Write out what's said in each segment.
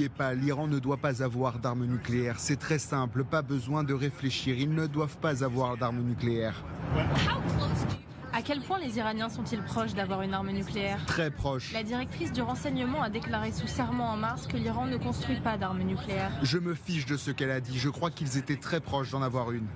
N'oubliez pas, l'Iran ne doit pas avoir d'armes nucléaires. C'est très simple, pas besoin de réfléchir. Ils ne doivent pas avoir d'armes nucléaires. À quel point les Iraniens sont-ils proches d'avoir une arme nucléaire? Très proches. La directrice du renseignement a déclaré sous serment en mars que l'Iran ne construit pas d'armes nucléaires. Je me fiche de ce qu'elle a dit. Je crois qu'ils étaient très proches d'en avoir une.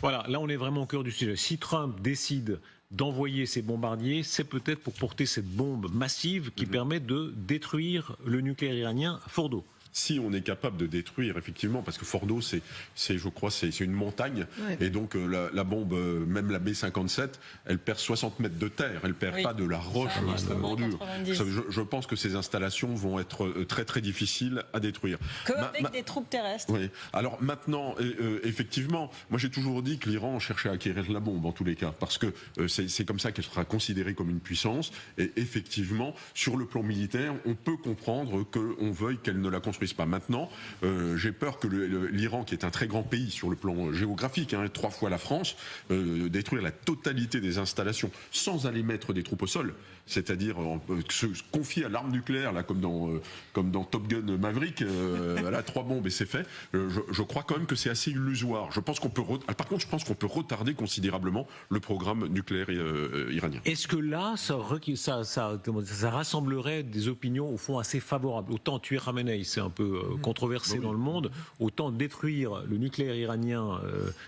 Voilà, là on est vraiment au cœur du sujet. Si Trump décide d'envoyer ses bombardiers, c'est peut-être pour porter cette bombe massive qui permet de détruire le nucléaire iranien à Fordo. Si on est capable de détruire, effectivement, parce que Fordo, je crois, c'est une montagne, et donc la bombe, même la B-57, elle perd 60 mètres de terre, elle perd pas de la roche extrêmement dure. Je pense que ces installations vont être très très difficiles à détruire. Comme avec des troupes terrestres. Oui. Alors maintenant, effectivement, moi j'ai toujours dit que l'Iran cherchait à acquérir la bombe en tous les cas, parce que c'est comme ça qu'elle sera considérée comme une puissance, et effectivement, sur le plan militaire, on peut comprendre qu'on veuille qu'elle ne la construise pas. Maintenant, j'ai peur que l'Iran, qui est un très grand pays sur le plan géographique, 3 fois la France, détruire la totalité des installations sans aller mettre des troupes au sol, c'est-à-dire se confier à l'arme nucléaire, là, comme dans Top Gun Maverick, voilà, 3 bombes et c'est fait. Je crois quand même que c'est assez illusoire. Par contre, je pense qu'on peut retarder considérablement le programme nucléaire iranien. Est-ce que là, ça rassemblerait des opinions au fond assez favorables? Autant tuer Khamenei, c'est un peu controversé dans le monde, autant détruire le nucléaire iranien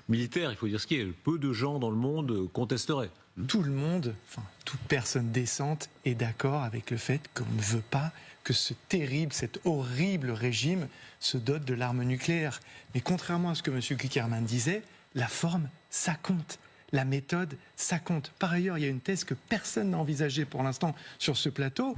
militaire, il faut dire ce qui est, peu de gens dans le monde contesteraient. Tout le monde, enfin toute personne décente est d'accord avec le fait qu'on ne veut pas que cet horrible régime se dote de l'arme nucléaire. Mais contrairement à ce que M. Kuckerman disait, la forme, ça compte. La méthode, ça compte. Par ailleurs, il y a une thèse que personne n'a envisagée pour l'instant sur ce plateau.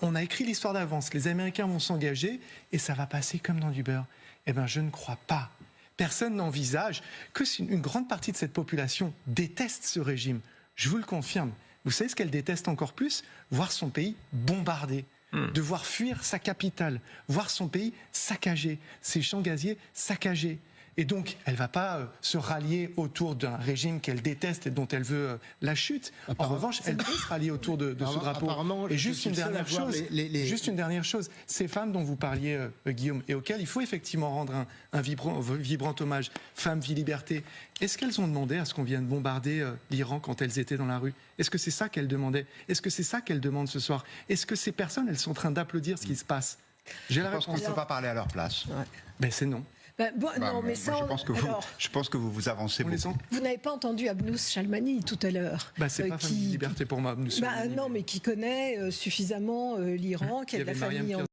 On a écrit l'histoire d'avance. Les Américains vont s'engager et ça va passer comme dans du beurre. Eh bien, je ne crois pas. Personne n'envisage que une grande partie de cette population déteste ce régime. Je vous le confirme. Vous savez ce qu'elle déteste encore plus? Voir son pays bombardé. Devoir fuir sa capitale, voir son pays saccagé, ses champs gaziers saccagés. Et donc, elle ne va pas se rallier autour d'un régime qu'elle déteste et dont elle veut la chute. En revanche, elle peut se rallier autour de ce drapeau. Et juste une dernière chose, ces femmes dont vous parliez, Guillaume, et auxquelles il faut effectivement rendre un vibrant hommage, femmes, vie, liberté, est-ce qu'elles ont demandé à ce qu'on vienne bombarder l'Iran quand elles étaient dans la rue? Est-ce que c'est ça qu'elles demandaient? Est-ce que c'est ça qu'elles demandent ce soir? Est-ce que ces personnes, elles sont en train d'applaudir ce qui se passe? Je pense qu'on ne peut pas parler à leur place. Ben c'est non. Non, mais ça, je pense que vous vous avancez beaucoup. Vous n'avez pas entendu Abnous Chalmani tout à l'heure. C'est pas Famille Liberté pour moi, Abnous Chalmani. Non, mais qui connaît suffisamment l'Iran, qui a de la famille en